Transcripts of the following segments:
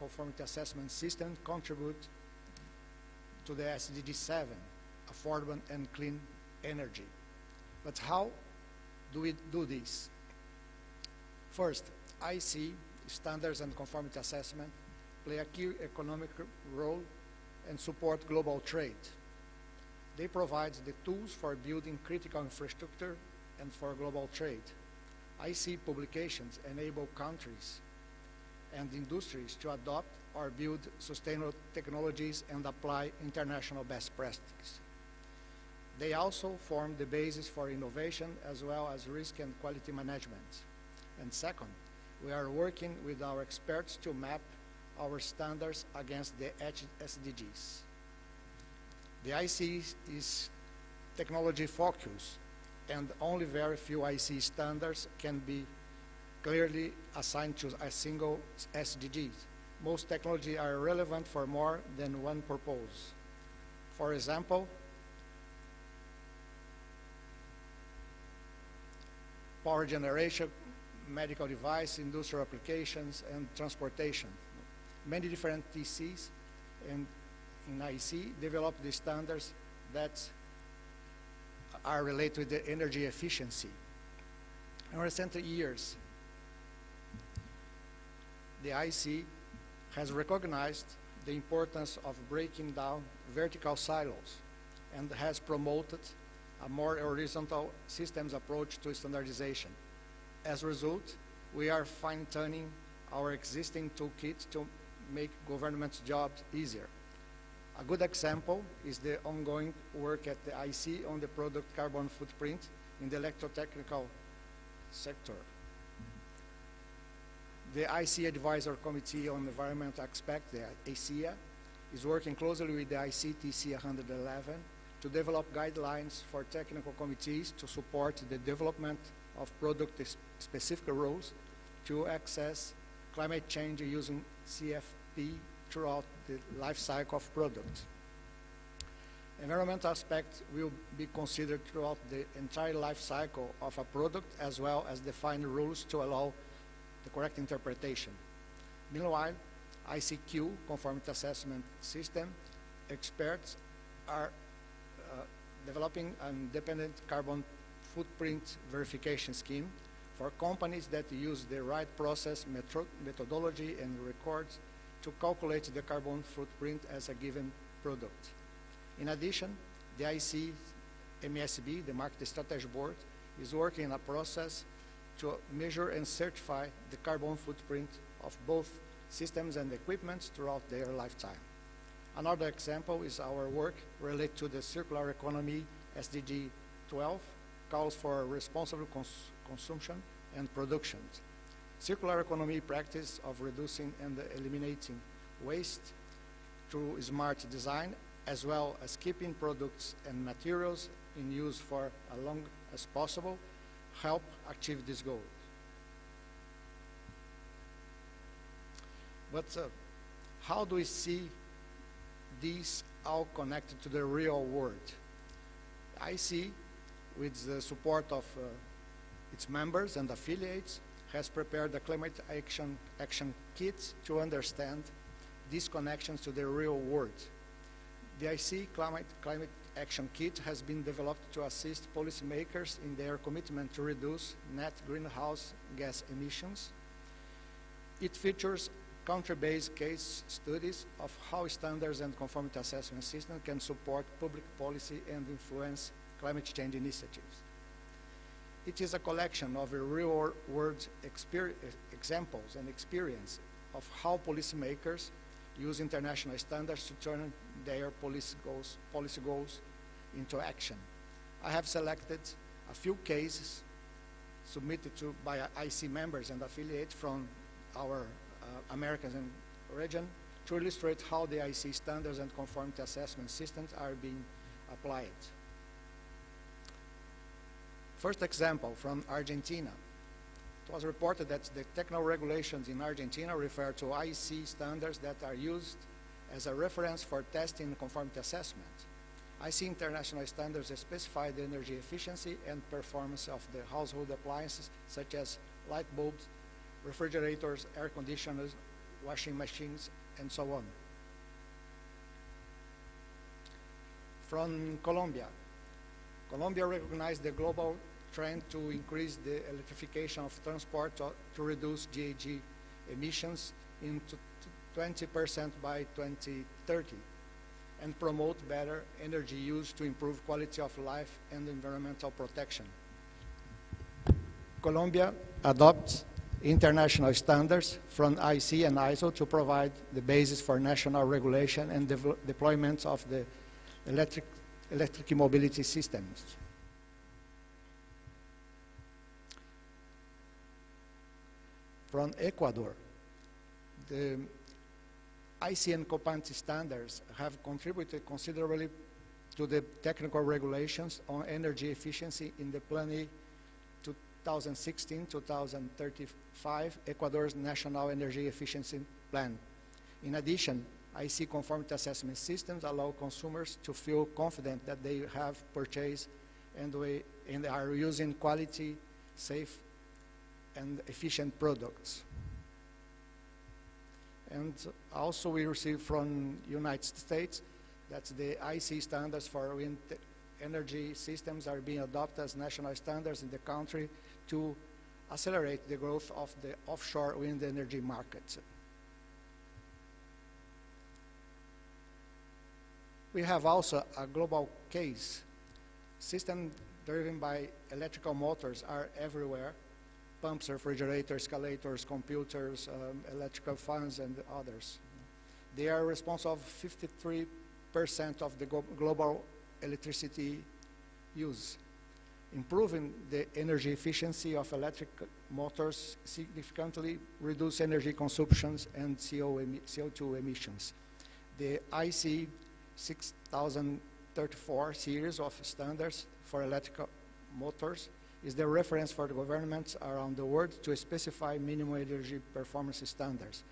conformity assessment system contribute to the SDG 7, affordable and clean energy. But how do we do this? First, IC, standards and conformity assessment, play a key economic role and support global trade. They provide the tools for building critical infrastructure and for global trade. IC publications enable countries and industries to adopt or build sustainable technologies and apply international best practices. They also form the basis for innovation as well as risk and quality management. And second, we are working with our experts to map our standards against the SDGs. The IC is technology focused, and only very few IC standards can be clearly assigned to a single SDG. Most technologies are relevant for more than one purpose. For example, power generation, medical device, industrial applications, and transportation. Many different TCs and in IC develop the standards that are related to the energy efficiency. In recent years, the IC has recognized the importance of breaking down vertical silos and has promoted a more horizontal systems approach to standardization. As a result, we are fine-tuning our existing toolkit to make government's jobs easier. A good example is the ongoing work at the IC on the product carbon footprint in the electrotechnical sector. The IC Advisor Committee on Environmental Aspects, the ACEA, is working closely with the ICTC 111 to develop guidelines for technical committees to support the development of product-specific rules to access climate change using CFP throughout the life cycle of products. Environmental aspects will be considered throughout the entire life cycle of a product, as well as define rules to allow the correct interpretation. Meanwhile, ICQ, Conformity Assessment System, experts are developing an independent carbon footprint verification scheme for companies that use the right process, methodology, and records to calculate the carbon footprint as a given product. In addition, the IC MESB, the Market Strategy Board, is working on a process to measure and certify the carbon footprint of both systems and equipment throughout their lifetime. Another example is our work related to the circular economy. SDG 12 calls for responsible consumption and production. Circular economy practice of reducing and eliminating waste through smart design, as well as keeping products and materials in use for as long as possible, help achieve this goal. But how do we see these all connected to the real world? IC, with the support of its members and affiliates, has prepared a climate action kit to understand these connections to the real world. The IC Climate Action Kit has been developed to assist policymakers in their commitment to reduce net greenhouse gas emissions. It features country-based case studies of how standards and conformity assessment systems can support public policy and influence climate change initiatives. It is a collection of real-world examples and experience of how policymakers use international standards to turn their policy goals into action. I have selected a few cases submitted by IC members and affiliates from our Americas and region to illustrate how the IC standards and conformity assessment systems are being applied. First example from Argentina. It was reported that the technical regulations in Argentina refer to IC standards that are used as a reference for testing and conformity assessment. IC international standards specify the energy efficiency and performance of the household appliances such as light bulbs, refrigerators, air conditioners, washing machines, and so on. From Colombia. Colombia recognized the global trend to increase the electrification of transport to reduce GHG emissions into 20% by 2030 and promote better energy use to improve quality of life and environmental protection. Colombia adopts international standards from IC and ISO to provide the basis for national regulation and deployment of the electric mobility systems. From Ecuador, the IC and Copant standards have contributed considerably to the technical regulations on energy efficiency in the Plan 2016-2035 Ecuador's National Energy Efficiency Plan. In addition, IC conformity assessment systems allow consumers to feel confident that they have purchased and are using quality, safe, and efficient products. And also we received from United States that the IC standards for wind energy systems are being adopted as national standards in the country to accelerate the growth of the offshore wind energy markets. We have also a global case. Systems driven by electrical motors are everywhere. Pumps, refrigerators, escalators, computers, electrical fans, and others. They are responsible for 53% of the global electricity use. Improving the energy efficiency of electric motors significantly reduce energy consumptions and CO2 emissions. The IC 6034 series of standards for electrical motors is the reference for the governments around the world to specify minimum energy performance standards.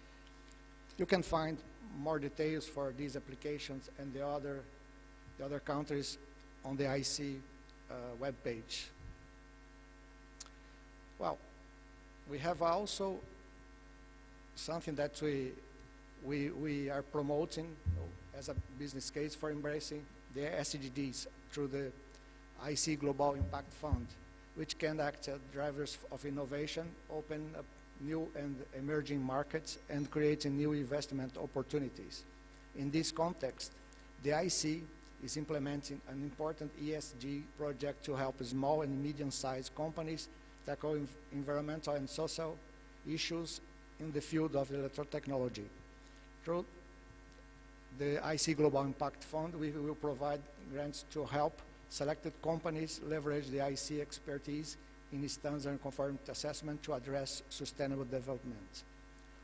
You can find more details for these applications and the other countries on the IC webpage. Well, we have also something that we are promoting as a business case for embracing the SDGs through the IC Global Impact Fund, which can act as drivers of innovation, open up new and emerging markets, and creating new investment opportunities. In this context, the IC is implementing an important ESG project to help small and medium-sized companies tackle environmental and social issues in the field of electrotechnology. Through the IC Global Impact Fund, we will provide grants to help selected companies leverage the IC expertise in standards and conformity assessment to address sustainable development.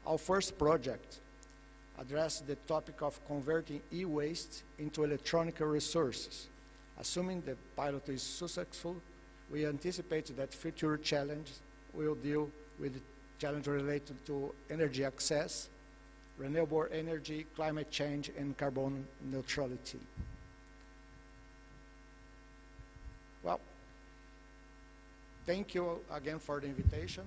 Our first project addressed the topic of converting e-waste into electronic resources. Assuming the pilot is successful, we anticipate that future challenges will deal with the challenge related to energy access, renewable energy, climate change, and carbon neutrality. Well, thank you again for the invitation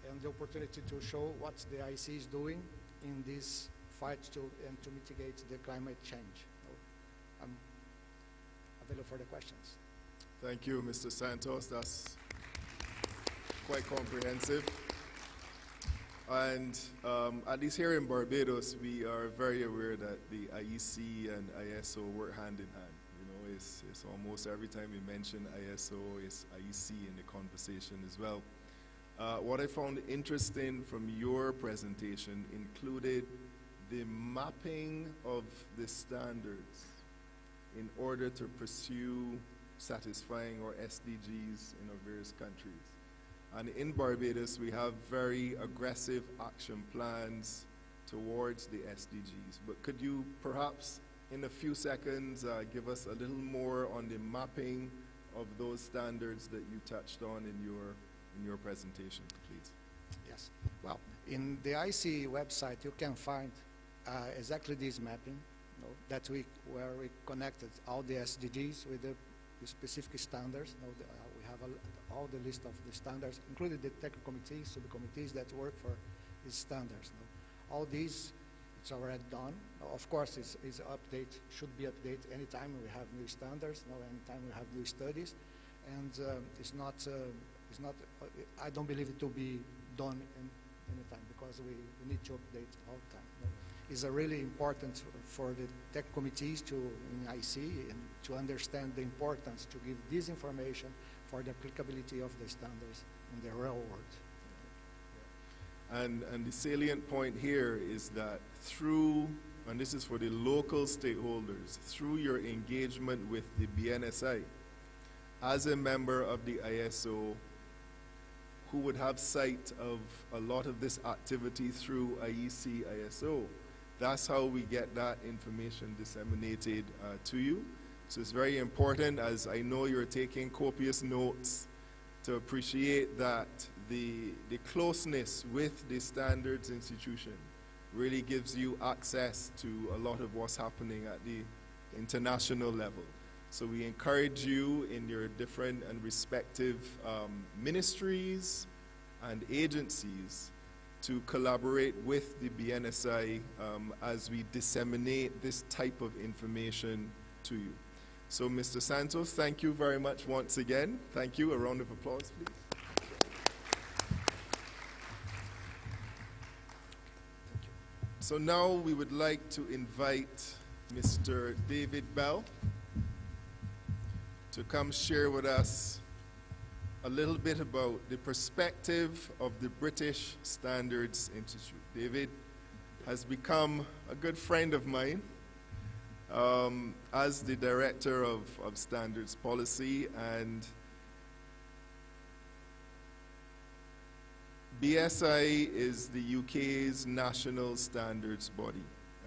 and the opportunity to show what the IC is doing in this fight to mitigate the climate change. I'm available for the questions. Thank you, Mr. Santos. That's quite comprehensive. And at least here in Barbados, we are very aware that the IEC and ISO work hand in hand. You know, it's almost every time we mention ISO, it's IEC in the conversation as well. What I found interesting from your presentation included the mapping of the standards in order to pursue satisfying our SDGs in our various countries. And in Barbados, we have very aggressive action plans towards the SDGs. But could you perhaps, in a few seconds, give us a little more on the mapping of those standards that you touched on in your presentation, please? Yes. Well, in the IC website, you can find exactly this mapping, where we connected all the SDGs with the specific standards. We have all the list of the standards, including the technical committees, subcommittees that work for these standards. All these, it's already done. Of course, should be updated anytime we have new standards, anytime we have new studies, and it's not. I don't believe it will be done any time because we need to update all the time. It's really important for the tech committees in IC and to understand the importance to give this information for the applicability of the standards in the real world. And the salient point here is that through, and this is for the local stakeholders, through your engagement with the BNSI, as a member of the ISO, who would have sight of a lot of this activity through IEC ISO, that's how we get that information disseminated to you. So it's very important, as I know you're taking copious notes, to appreciate that the closeness with the standards institution really gives you access to a lot of what's happening at the international level. So we encourage you in your different and respective ministries and agencies to collaborate with the BNSI as we disseminate this type of information to you. So Mr. Santos, thank you very much once again. Thank you. A round of applause, please. So now we would like to invite Mr. David Bell to come share with us a little bit about the perspective of the British Standards Institute. David has become a good friend of mine as the Director of Standards Policy, and BSI is the UK's national standards body,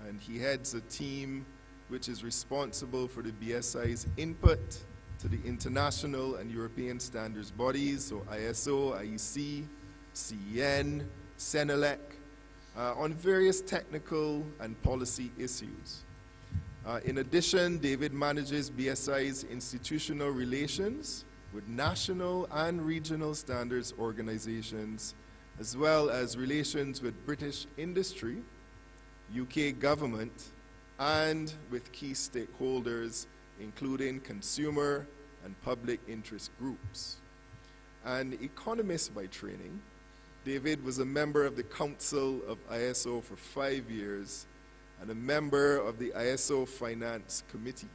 and he heads a team which is responsible for the BSI's input to the international and European standards bodies, so ISO, IEC, CEN, CENELEC, on various technical and policy issues. In addition, David manages BSI's institutional relations with national and regional standards organizations, as well as relations with British industry, UK government, and with key stakeholders, including consumer and public interest groups. An economist by training, David was a member of the Council of ISO for 5 years and a member of the ISO Finance Committee.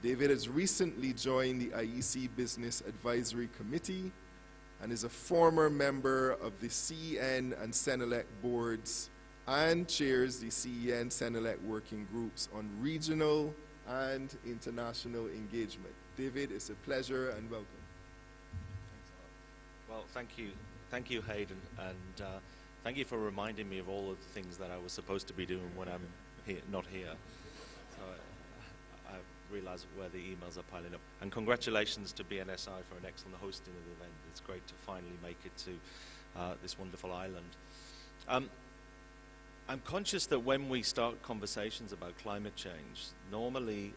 David has recently joined the IEC Business Advisory Committee and is a former member of the CEN and CENELEC boards and chairs the CEN CENELEC working groups on regional and international engagement. David, it's a pleasure and welcome. Well, thank you, Hayden, and thank you for reminding me of all of the things that I was supposed to be doing when I'm not here. So I realize where the emails are piling up. And congratulations to BNSI for an excellent hosting of the event. It's great to finally make it to this wonderful island. I'm conscious that when we start conversations about climate change, normally,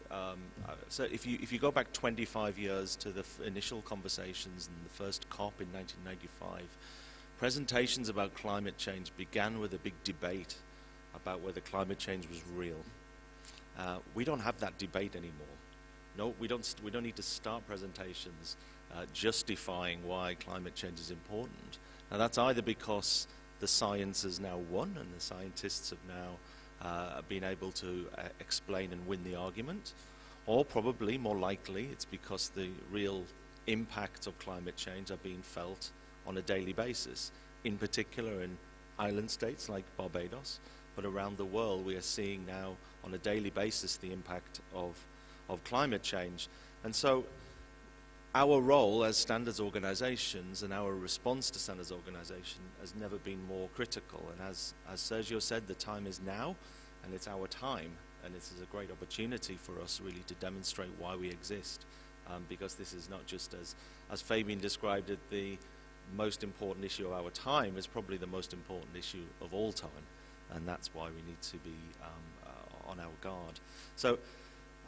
so if you go back 25 years to the initial conversations in the first COP in 1995, presentations about climate change began with a big debate about whether climate change was real. We don't have that debate anymore. No, we don't need to start presentations justifying why climate change is important. Now that's either because the science has now won and the scientists have now been able to explain and win the argument, or probably more likely it's because the real impacts of climate change are being felt on a daily basis, in particular in island states like Barbados, but around the world we are seeing now on a daily basis the impact of climate change. And so our role as standards organizations and our response to standards organization has never been more critical. And as Sergio said, the time is now, and it's our time, and this is a great opportunity for us really to demonstrate why we exist, because this is not just, as Fabian described it, the most important issue of our time. It's probably the most important issue of all time, and that's why we need to be on our guard. So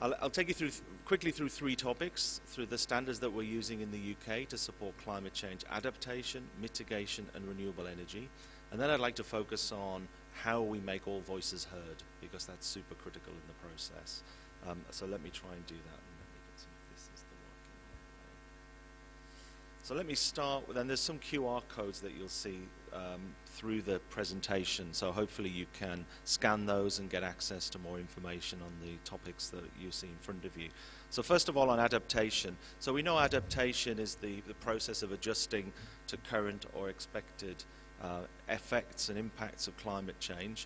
I'll take you quickly through three topics, through the standards that we're using in the UK to support climate change adaptation, mitigation, and renewable energy. And then I'd like to focus on how we make all voices heard, because that's super critical in the process. So let me try and do that. And let me get some of this as the working way. So let me start with, and there's some QR codes that you'll see through the presentation, so hopefully you can scan those and get access to more information on the topics that you see in front of you. So first of all, on adaptation. So we know adaptation is the process of adjusting to current or expected effects and impacts of climate change.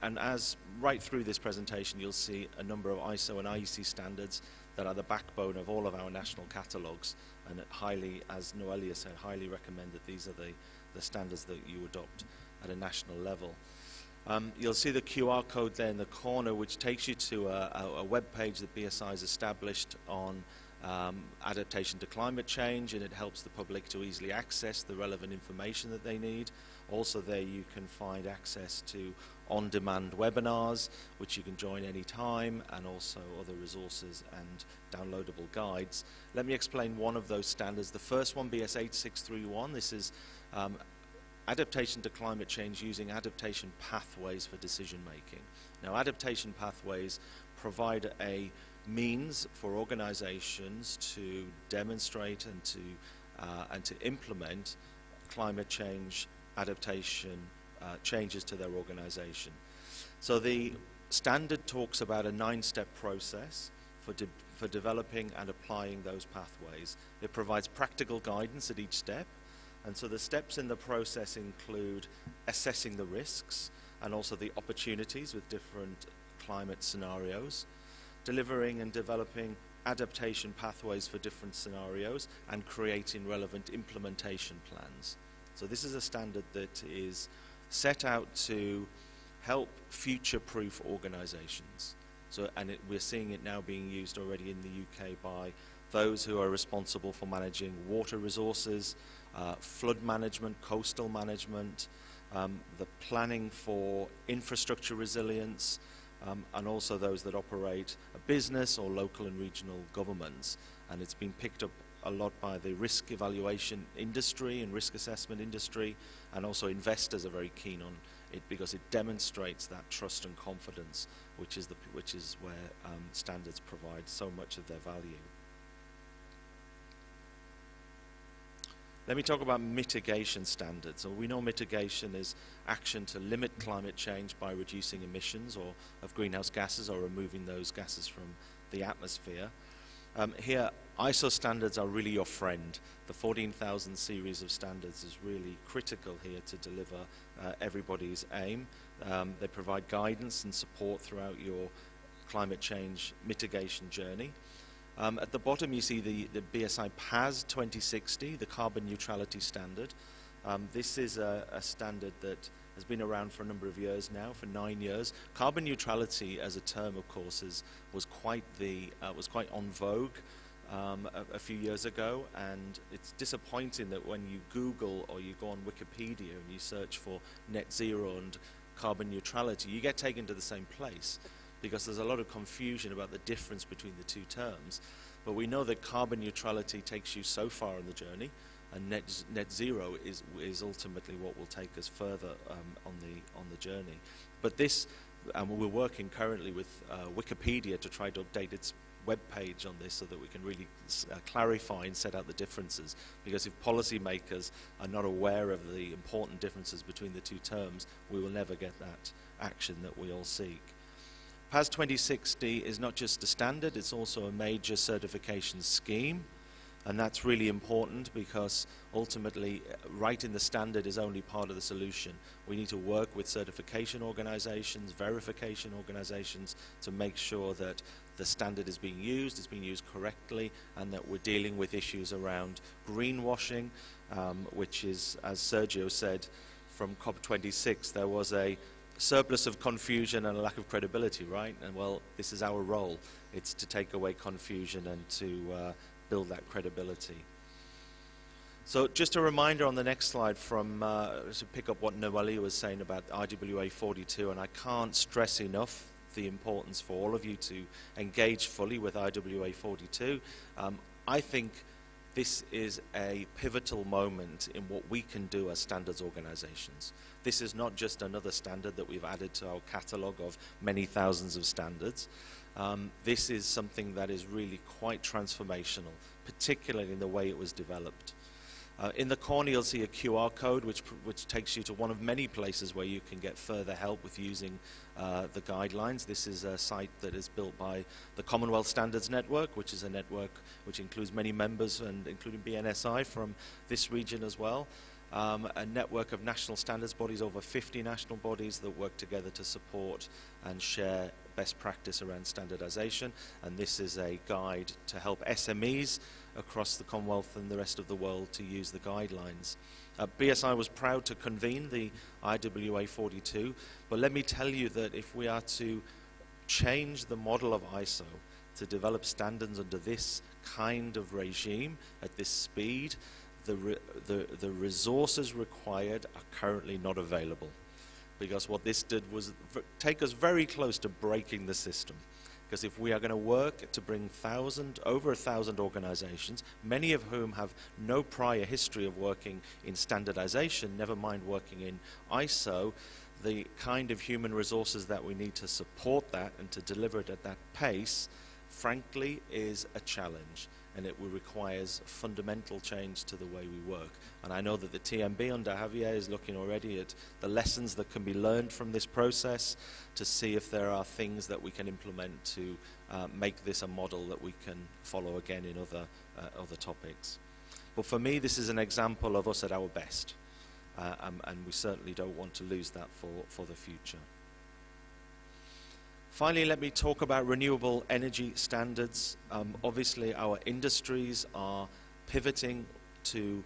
And as right through this presentation, you'll see a number of ISO and IEC standards that are the backbone of all of our national catalogues, and highly, as Noelia said, highly recommend that these are the standards that you adopt at a national level. You'll see the QR code there in the corner, which takes you to a web page that BSI has established on adaptation to climate change, and it helps the public to easily access the relevant information that they need. Also there you can find access to on-demand webinars, which you can join anytime, and also other resources and downloadable guides. Let me explain one of those standards. The first one, BS 8631, this is adaptation to climate change using adaptation pathways for decision making. Now, adaptation pathways provide a means for organizations to demonstrate and to implement climate change adaptation changes to their organization. So the standard talks about a 9-step process for developing and applying those pathways. It provides practical guidance at each step, and so the steps in the process include assessing the risks and also the opportunities with different climate scenarios, delivering and developing adaptation pathways for different scenarios, and creating relevant implementation plans. So this is a standard that is set out to help future-proof organizations. So, and we're seeing it now being used already in the UK by those who are responsible for managing water resources, flood management, coastal management, the planning for infrastructure resilience, and also those that operate a business or local and regional governments. And it's been picked up a lot by the risk evaluation industry and risk assessment industry, and also investors are very keen on it because it demonstrates that trust and confidence, which is where standards provide so much of their value. Let me talk about mitigation standards. So we know mitigation is action to limit climate change by reducing emissions of greenhouse gases or removing those gases from the atmosphere. Here, ISO standards are really your friend. The 14,000 series of standards is really critical here to deliver everybody's aim. They provide guidance and support throughout your climate change mitigation journey. At the bottom you see the BSI PAS 2060, the carbon neutrality standard. This is a standard that has been around for a number of years now, for 9 years. Carbon neutrality as a term, of course, was quite on vogue a few years ago, and it's disappointing that when you Google or you go on Wikipedia and you search for net zero and carbon neutrality, you get taken to the same place, because there's a lot of confusion about the difference between the two terms. But we know that carbon neutrality takes you so far on the journey, and net zero is ultimately what will take us further on the journey. But this, we're working currently with Wikipedia to try to update its web page on this so that we can really clarify and set out the differences, because if policymakers are not aware of the important differences between the two terms, we will never get that action that we all seek. PAS 2060 is not just a standard, it's also a major certification scheme, and that's really important because ultimately writing the standard is only part of the solution. We need to work with certification organizations, verification organizations to make sure that the standard is being used correctly, and that we're dealing with issues around greenwashing, which is, as Sergio said, from COP26, there was a surplus of confusion and a lack of credibility, right? And well, this is our role. It's to take away confusion and to build that credibility. So just a reminder on the next slide from, to pick up what Noelia was saying about IWA 42, and I can't stress enough the importance for all of you to engage fully with IWA 42. I think this is a pivotal moment in what we can do as standards organizations. This is not just another standard that we've added to our catalog of many thousands of standards. This is something that is really quite transformational, particularly in the way it was developed. In the corner, you'll see a QR code, which takes you to one of many places where you can get further help with using the guidelines. This is a site that is built by the Commonwealth Standards Network, which is a network which includes many members, and including BNSI from this region as well. A network of national standards bodies, over 50 national bodies that work together to support and share best practice around standardization. And this is a guide to help SMEs across the Commonwealth and the rest of the world to use the guidelines. BSI was proud to convene the IWA 42, but let me tell you that if we are to change the model of ISO to develop standards under this kind of regime at this speed, the resources required are currently not available, because what this did was take us very close to breaking the system. Because if we are going to work to bring over 1,000 organizations, many of whom have no prior history of working in standardization, never mind working in ISO, the kind of human resources that we need to support that and to deliver it at that pace, frankly, is a challenge. And it requires fundamental change to the way we work. And I know that the TMB under Javier is looking already at the lessons that can be learned from this process to see if there are things that we can implement to make this a model that we can follow again in other topics. But for me, this is an example of us at our best. And we certainly don't want to lose that for the future. Finally, let me talk about renewable energy standards. Obviously, our industries are pivoting to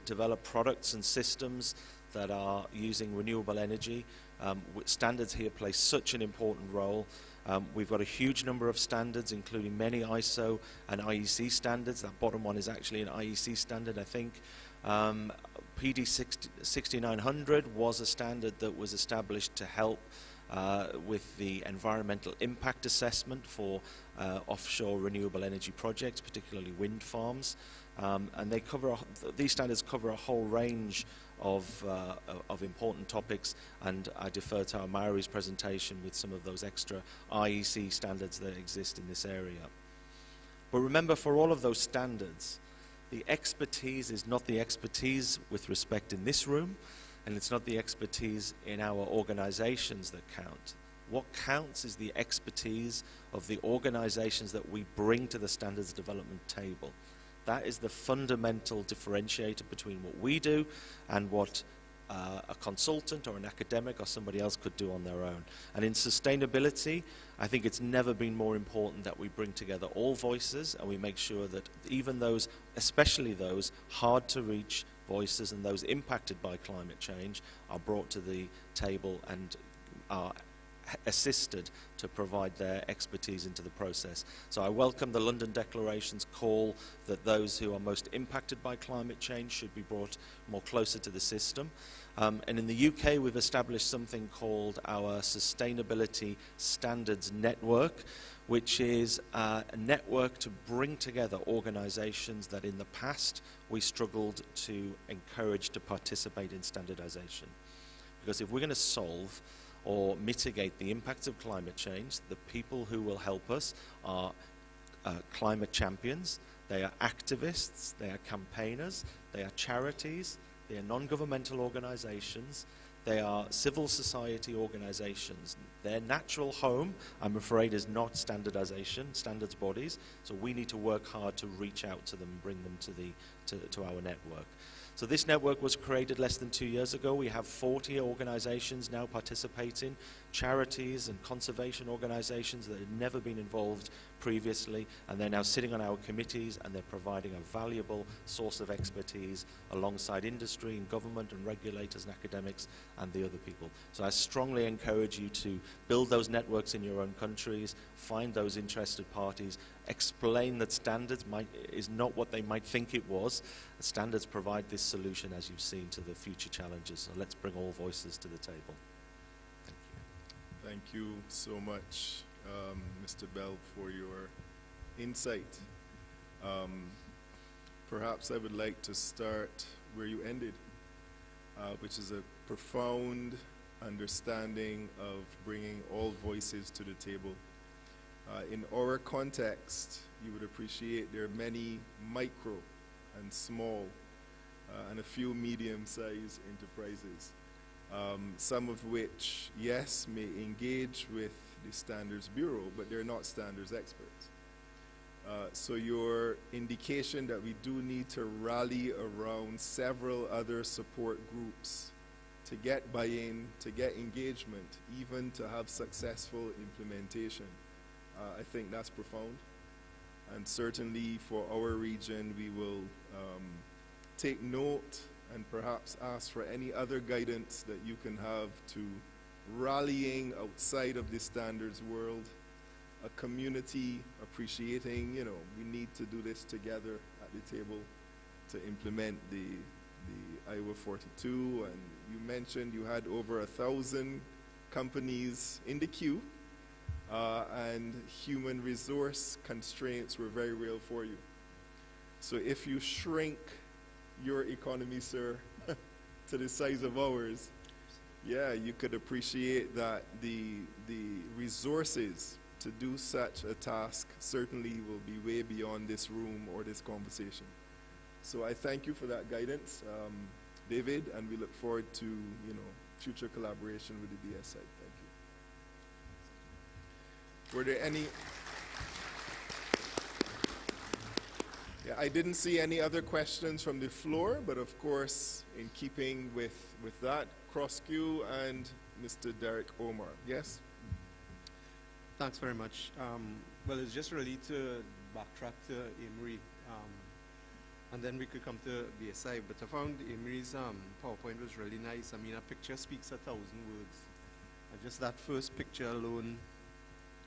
develop products and systems that are using renewable energy. Standards here play such an important role. We've got a huge number of standards, including many ISO and IEC standards. That bottom one is actually an IEC standard, I think. PD 6900 was a standard that was established to help with the environmental impact assessment for offshore renewable energy projects, particularly wind farms. And they these standards cover a whole range of important topics, and I defer to our Maori's presentation with some of those extra IEC standards that exist in this area. But remember, for all of those standards, the expertise is not the expertise with respect in this room, and it's not the expertise in our organizations that count. What counts is the expertise of the organizations that we bring to the standards development table. That is the fundamental differentiator between what we do and what a consultant or an academic or somebody else could do on their own. And in sustainability, I think it's never been more important that we bring together all voices and we make sure that even those, especially those hard to reach voices and those impacted by climate change, are brought to the table and are assisted to provide their expertise into the process. So I welcome the London Declaration's call that those who are most impacted by climate change should be brought more closer to the system. And in the UK, we've established something called our Sustainability Standards Network, which is a network to bring together organizations that in the past we struggled to encourage to participate in standardization. Because if we're going to solve or mitigate the impacts of climate change, the people who will help us are climate champions, they are activists, they are campaigners, they are charities, they are non-governmental organizations, they are civil society organizations. Their natural home, I'm afraid, is not standardization, standards bodies, so we need to work hard to reach out to them and bring them to our network. So this network was created less than 2 years ago. We have 40 organizations now participating, charities and conservation organizations that had never been involved previously, and they're now sitting on our committees and they're providing a valuable source of expertise alongside industry and government and regulators and academics and the other people. So I strongly encourage you to build those networks in your own countries, find those interested parties, explain that standards is not what they might think it was. Standards provide this solution, as you've seen, to the future challenges. So let's bring all voices to the table. Thank you. Thank you so much, Mr. Bell, for your insight. Perhaps I would like to start where you ended, which is a profound understanding of bringing all voices to the table. In our context, you would appreciate there are many micro and small and a few medium-sized enterprises, some of which, yes, may engage with the Standards Bureau, but they're not standards experts. So your indication that we do need to rally around several other support groups to get buy-in, to get engagement, even to have successful implementation, I think that's profound. And certainly for our region, we will take note and perhaps ask for any other guidance that you can have to rallying outside of the standards world, a community appreciating, you know, we need to do this together at the table to implement the Iowa 42. And you mentioned you had over 1,000 companies in the queue, and human resource constraints were very real for you. So if you shrink your economy, sir, to the size of ours, yeah, you could appreciate that the resources to do such a task certainly will be way beyond this room or this conversation. So I thank you for that guidance, David, and we look forward to, you know, future collaboration with the BSI. Thank you. Were there any? Yeah, I didn't see any other questions from the floor, but of course, in keeping with that, Cross-Q and Mr. Derek Omar. Yes? Thanks very much. Well, it's just really to backtrack to Amory, and then we could come to BSI. But I found Amory's PowerPoint was really nice. I mean, a picture speaks 1,000 words. And just that first picture alone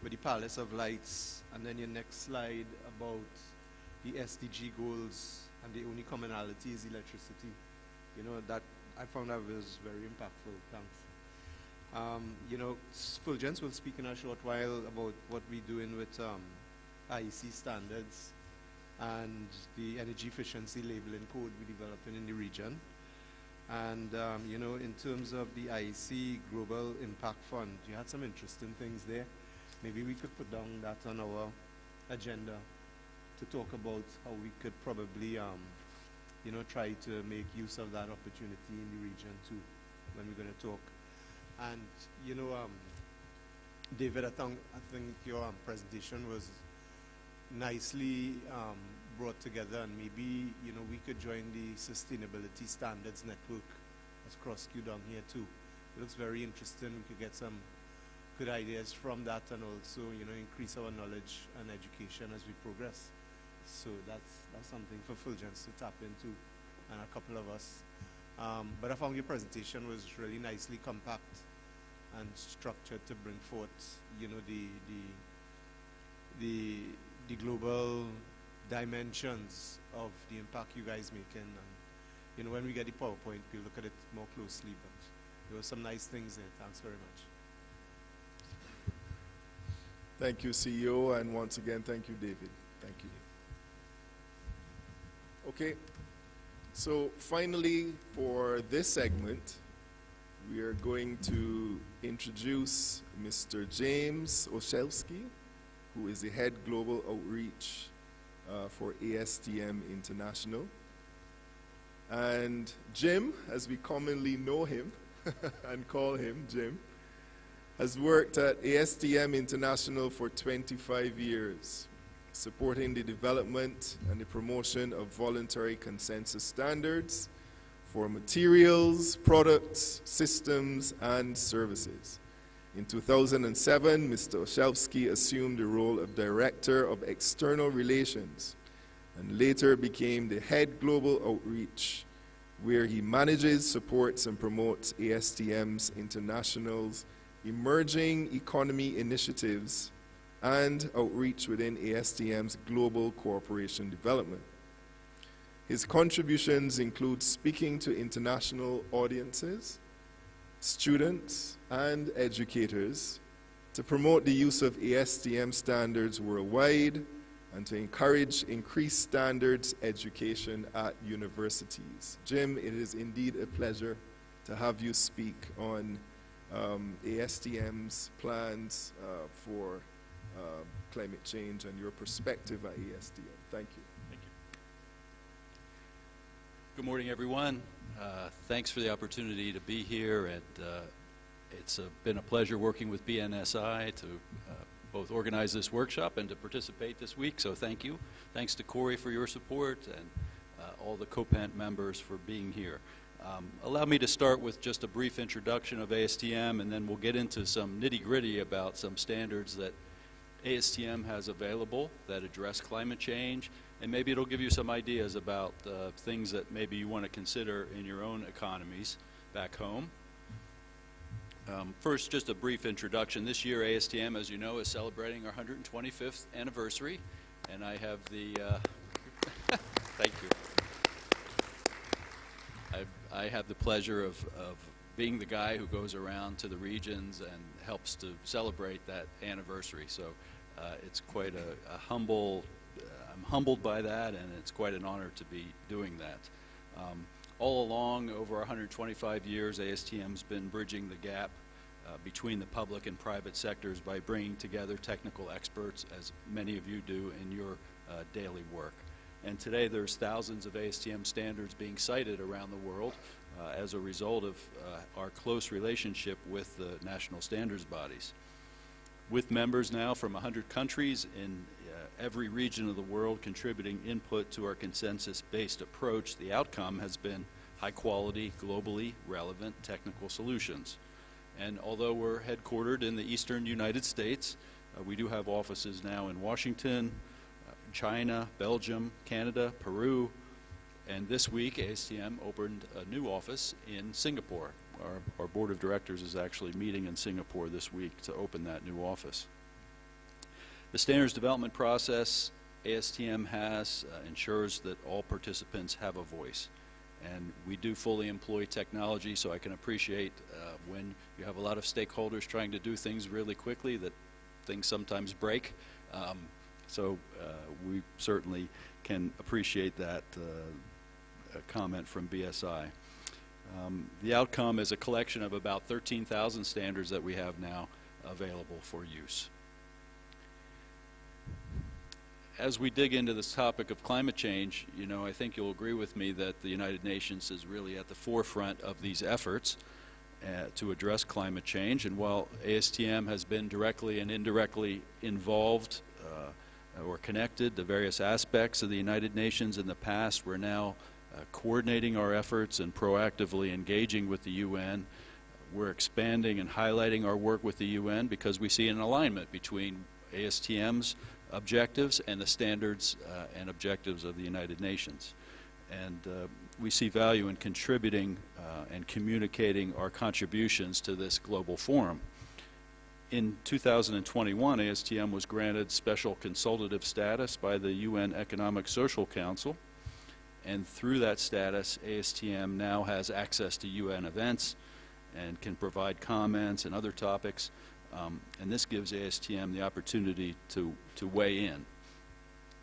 with the Palace of Lights, and then your next slide about the SDG goals, and the only commonality is electricity. You know, that I found that was very impactful. Thanks. You know, Fulgence will speak in a short while about what we're doing with IEC standards and the energy efficiency labeling code we're developing in the region. And, you know, in terms of the IEC Global Impact Fund, you had some interesting things there. Maybe we could put down that on our agenda to talk about how we could probably, you know, try to make use of that opportunity in the region too, when we're going to talk. And, you know, David, I think your presentation was nicely brought together, and maybe, you know, we could join the Sustainability Standards Network as Cross-Q down here too. It looks very interesting. We could get some good ideas from that, and also, you know, increase our knowledge and education as we progress. So that's something for Fulgence to tap into, and a couple of us. But I found your presentation was really nicely compact and structured to bring forth, you know, the global dimensions of the impact you guys making. And, you know, when we get the PowerPoint, we'll look at it more closely. But there were some nice things there. Thanks very much. Thank you, CEO, and once again, thank you, David. Thank you. Okay, so finally, for this segment, we are going to introduce Mr. James Olszewski, who is the head global outreach for ASTM International. And Jim, as we commonly know him and call him Jim, has worked at ASTM International for 25 years, supporting the development and the promotion of voluntary consensus standards for materials, products, systems, and services. In 2007, Mr. Olszewski assumed the role of Director of External Relations and later became the Head Global Outreach, where he manages, supports, and promotes ASTM's International's emerging economy initiatives and outreach within ASTM's global cooperation development. His contributions include speaking to international audiences, students, and educators to promote the use of ASTM standards worldwide and to encourage increased standards education at universities. Jim, it is indeed a pleasure to have you speak on ASTM's plans for climate change and your perspective at ASTM. Thank you. Thank you. Good morning, everyone. Thanks for the opportunity to be here. And it's been a pleasure working with BNSI to both organize this workshop and to participate this week, so thank you. Thanks to Corey for your support and all the Copant members for being here. Allow me to start with just a brief introduction of ASTM, and then we'll get into some nitty-gritty about some standards that ASTM has available that address climate change, and maybe it'll give you some ideas about things that maybe you want to consider in your own economies back home. First, just a brief introduction. This year, ASTM, as you know, is celebrating our 125th anniversary, and I have the, thank you. I have the pleasure of being the guy who goes around to the regions and helps to celebrate that anniversary. So it's quite a humble, I'm humbled by that, and it's quite an honor to be doing that. All along, over 125 years, ASTM's been bridging the gap between the public and private sectors by bringing together technical experts, as many of you do in your daily work. And today there's thousands of ASTM standards being cited around the world as a result of our close relationship with the national standards bodies. With members now from 100 countries in every region of the world contributing input to our consensus-based approach, the outcome has been high-quality, globally relevant technical solutions. And although we're headquartered in the eastern United States, we do have offices now in Washington, China, Belgium, Canada, Peru, and this week ASTM opened a new office in Singapore. Our board of directors is actually meeting in Singapore this week to open that new office. The standards development process ASTM has ensures that all participants have a voice. And we do fully employ technology, so I can appreciate when you have a lot of stakeholders trying to do things really quickly that things sometimes break. So we certainly can appreciate that comment from BSI. The outcome is a collection of about 13,000 standards that we have now available for use. As we dig into this topic of climate change, you know, I think you'll agree with me that the United Nations is really at the forefront of these efforts to address climate change. And while ASTM has been directly and indirectly involved or connected to various aspects of the United Nations in the past, we're now coordinating our efforts and proactively engaging with the UN. We're expanding and highlighting our work with the UN because we see an alignment between ASTM's objectives and the standards and objectives of the United Nations. And we see value in contributing and communicating our contributions to this global forum. In 2021, ASTM was granted special consultative status by the UN Economic Social Council, and through that status, ASTM now has access to UN events and can provide comments and other topics. And this gives ASTM the opportunity to weigh in.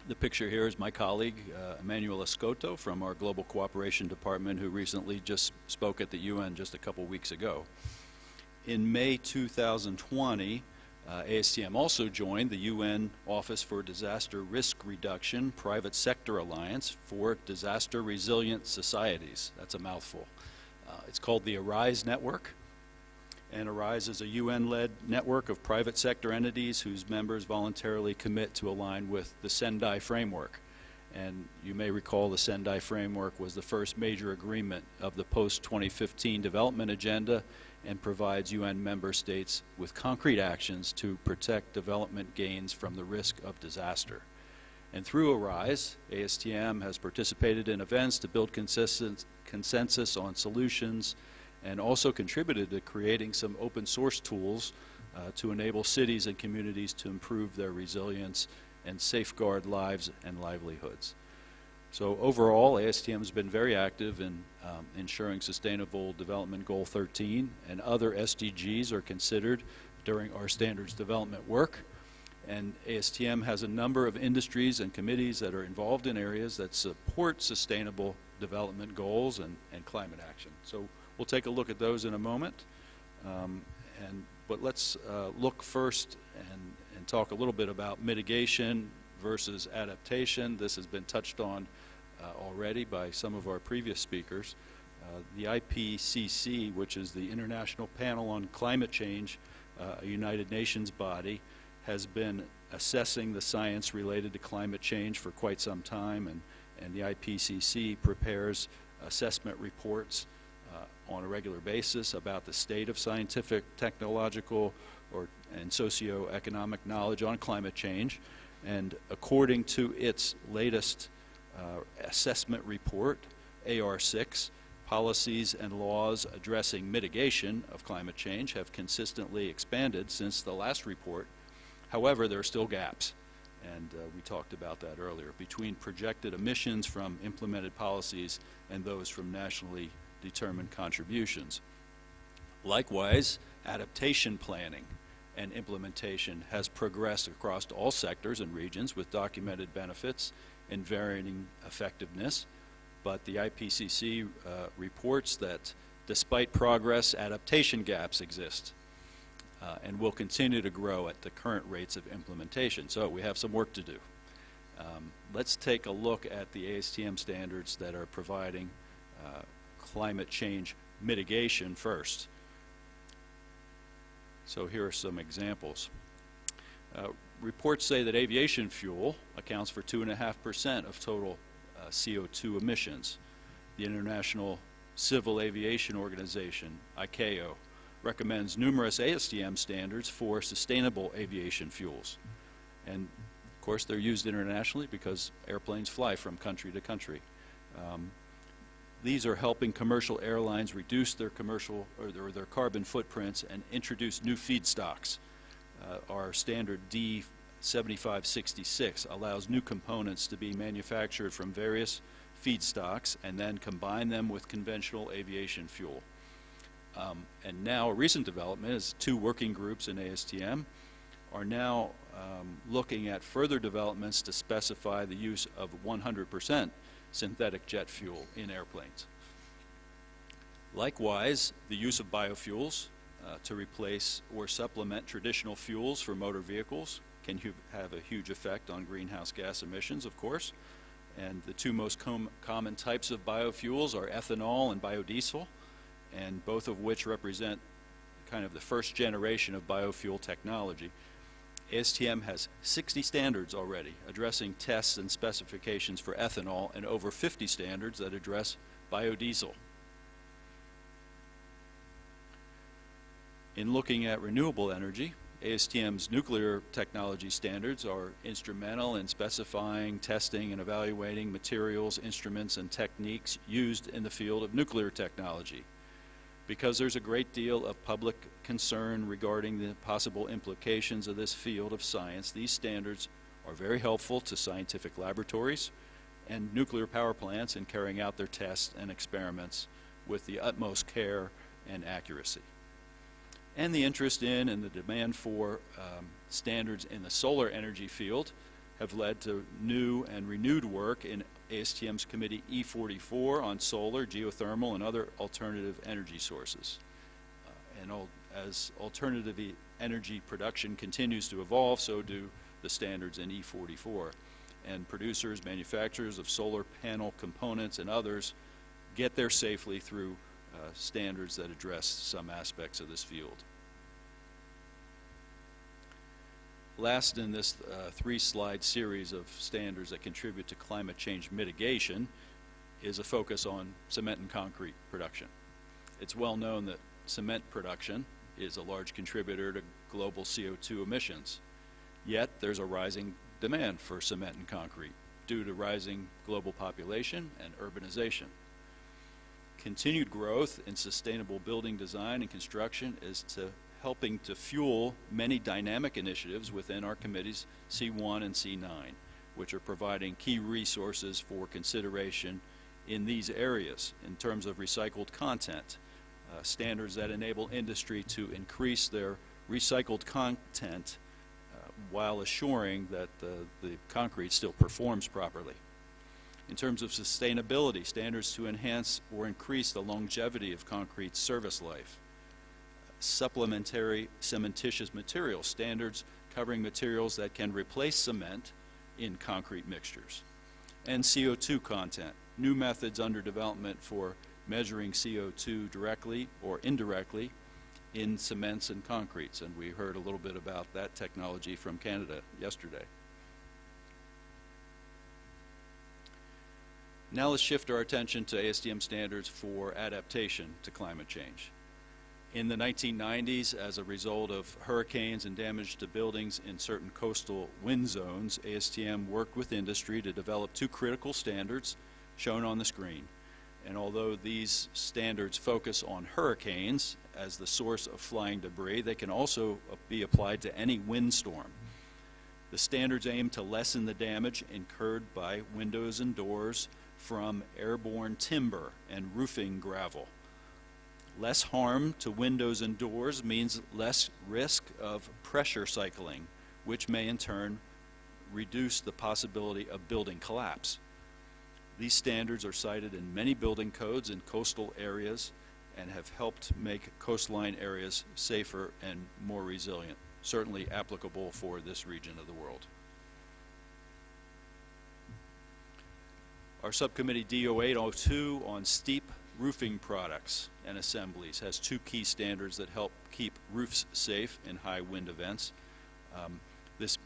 The picture here is my colleague, Emmanuel Escoto from our Global Cooperation Department, who recently just spoke at the UN just a couple weeks ago. In May 2020, ASTM also joined the UN Office for Disaster Risk Reduction Private Sector Alliance for Disaster Resilient Societies. That's a mouthful. It's called the ARISE Network. And ARISE is a UN-led network of private sector entities whose members voluntarily commit to align with the Sendai framework. And you may recall the Sendai framework was the first major agreement of the post-2015 development agenda and provides UN member states with concrete actions to protect development gains from the risk of disaster. And through ARISE, ASTM has participated in events to build consensus on solutions and also contributed to creating some open source tools to enable cities and communities to improve their resilience and safeguard lives and livelihoods. So overall, ASTM has been very active in ensuring Sustainable Development Goal 13 and other SDGs are considered during our standards development work. And ASTM has a number of industries and committees that are involved in areas that support sustainable development goals and climate action. So we'll take a look at those in a moment. But let's look first and talk a little bit about mitigation versus adaptation. This has been touched on already by some of our previous speakers. The IPCC, which is the International Panel on Climate Change, a United Nations body, has been assessing the science related to climate change for quite some time, and the IPCC prepares assessment reports on a regular basis about the state of scientific, technological, and socioeconomic knowledge on climate change. And according to its latest assessment report, AR6, policies and laws addressing mitigation of climate change have consistently expanded since the last report. However, there are still gaps, and we talked about that earlier, between projected emissions from implemented policies and those from nationally determined contributions. Likewise, adaptation planning and implementation has progressed across all sectors and regions with documented benefits and varying effectiveness, but the IPCC reports that despite progress, adaptation gaps exist and will continue to grow at the current rates of implementation. So we have some work to do. Let's take a look at the ASTM standards that are providing climate change mitigation first. So here are some examples. Reports say that aviation fuel accounts for 2.5% of total CO2 emissions. The International Civil Aviation Organization, ICAO, recommends numerous ASTM standards for sustainable aviation fuels. And of course they're used internationally because airplanes fly from country to country. These are helping commercial airlines reduce their their carbon footprints and introduce new feedstocks. Our standard D7566 allows new components to be manufactured from various feedstocks and then combine them with conventional aviation fuel. And now a recent development is 2 working groups in ASTM are now looking at further developments to specify the use of 100% synthetic jet fuel in airplanes. Likewise, the use of biofuels to replace or supplement traditional fuels for motor vehicles can have a huge effect on greenhouse gas emissions, of course. And the 2 most common types of biofuels are ethanol and biodiesel, and both of which represent kind of the first generation of biofuel technology. ASTM has 60 standards already addressing tests and specifications for ethanol and over 50 standards that address biodiesel. In looking at renewable energy, ASTM's nuclear technology standards are instrumental in specifying, testing, and evaluating materials, instruments, and techniques used in the field of nuclear technology. Because there's a great deal of public concern regarding the possible implications of this field of science, these standards are very helpful to scientific laboratories and nuclear power plants in carrying out their tests and experiments with the utmost care and accuracy. And the interest in and the demand for standards in the solar energy field have led to new and renewed work in ASTM's Committee E44 on solar, geothermal, and other alternative energy sources. As alternative energy production continues to evolve, so do the standards in E44. And producers, manufacturers of solar panel components, and others get there safely through standards that address some aspects of this field. Last in this 3-slide series of standards that contribute to climate change mitigation is a focus on cement and concrete production. It's well known that cement production is a large contributor to global CO2 emissions. Yet there's a rising demand for cement and concrete due to rising global population and urbanization. Continued growth in sustainable building design and construction is helping to fuel many dynamic initiatives within our committees C1 and C9, which are providing key resources for consideration in these areas in terms of recycled content, standards that enable industry to increase their recycled content while assuring that the concrete still performs properly. In terms of sustainability, standards to enhance or increase the longevity of concrete service life. Supplementary cementitious materials, standards covering materials that can replace cement in concrete mixtures. And CO2 content, new methods under development for measuring CO2 directly or indirectly in cements and concretes, and we heard a little bit about that technology from Canada yesterday. Now let's shift our attention to ASTM standards for adaptation to climate change. In the 1990s, as a result of hurricanes and damage to buildings in certain coastal wind zones, ASTM worked with industry to develop two critical standards shown on the screen. And although these standards focus on hurricanes as the source of flying debris, they can also be applied to any windstorm. The standards aim to lessen the damage incurred by windows and doors from airborne timber and roofing gravel. Less harm to windows and doors means less risk of pressure cycling, which may in turn reduce the possibility of building collapse. These standards are cited in many building codes in coastal areas and have helped make coastline areas safer and more resilient, certainly applicable for this region of the world. Our subcommittee D0802 on steep roofing products and assemblies has two key standards that help keep roofs safe in high wind events. This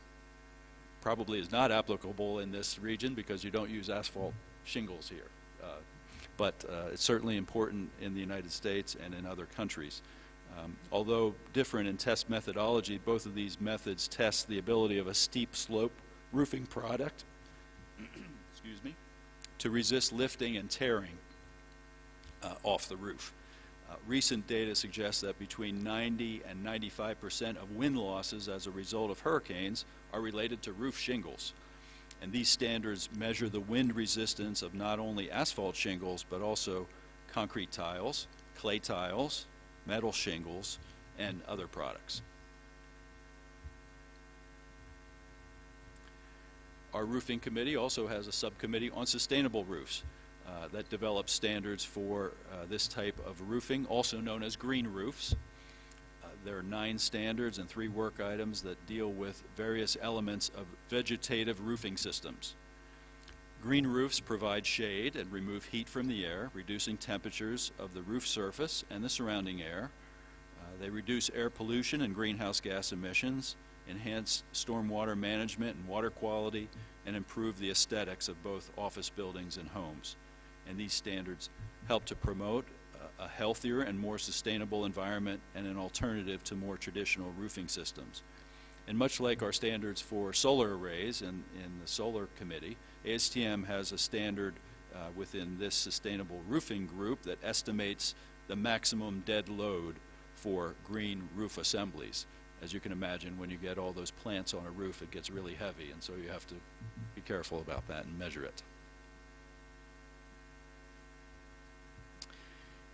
probably is not applicable in this region because you don't use asphalt shingles here. But it's certainly important in the United States and in other countries. Although different in test methodology, both of these methods test the ability of a steep slope roofing product excuse me, to resist lifting and tearing off the roof. Recent data suggests that between 90 and 95% of wind losses as a result of hurricanes are related to roof shingles. And these standards measure the wind resistance of not only asphalt shingles, but also concrete tiles, clay tiles, metal shingles, and other products. Our roofing committee also has a subcommittee on sustainable roofs that develops standards for this type of roofing, also known as green roofs. There are 9 standards and 3 work items that deal with various elements of vegetative roofing systems. Green roofs provide shade and remove heat from the air, reducing temperatures of the roof surface and the surrounding air. They reduce air pollution and greenhouse gas emissions, enhance stormwater management and water quality, and improve the aesthetics of both office buildings and homes. And these standards help to promote a healthier and more sustainable environment and an alternative to more traditional roofing systems. And much like our standards for solar arrays in the solar committee, ASTM has a standard within this sustainable roofing group that estimates the maximum dead load for green roof assemblies. As you can imagine, when you get all those plants on a roof, it gets really heavy, and so you have to be careful about that and measure it.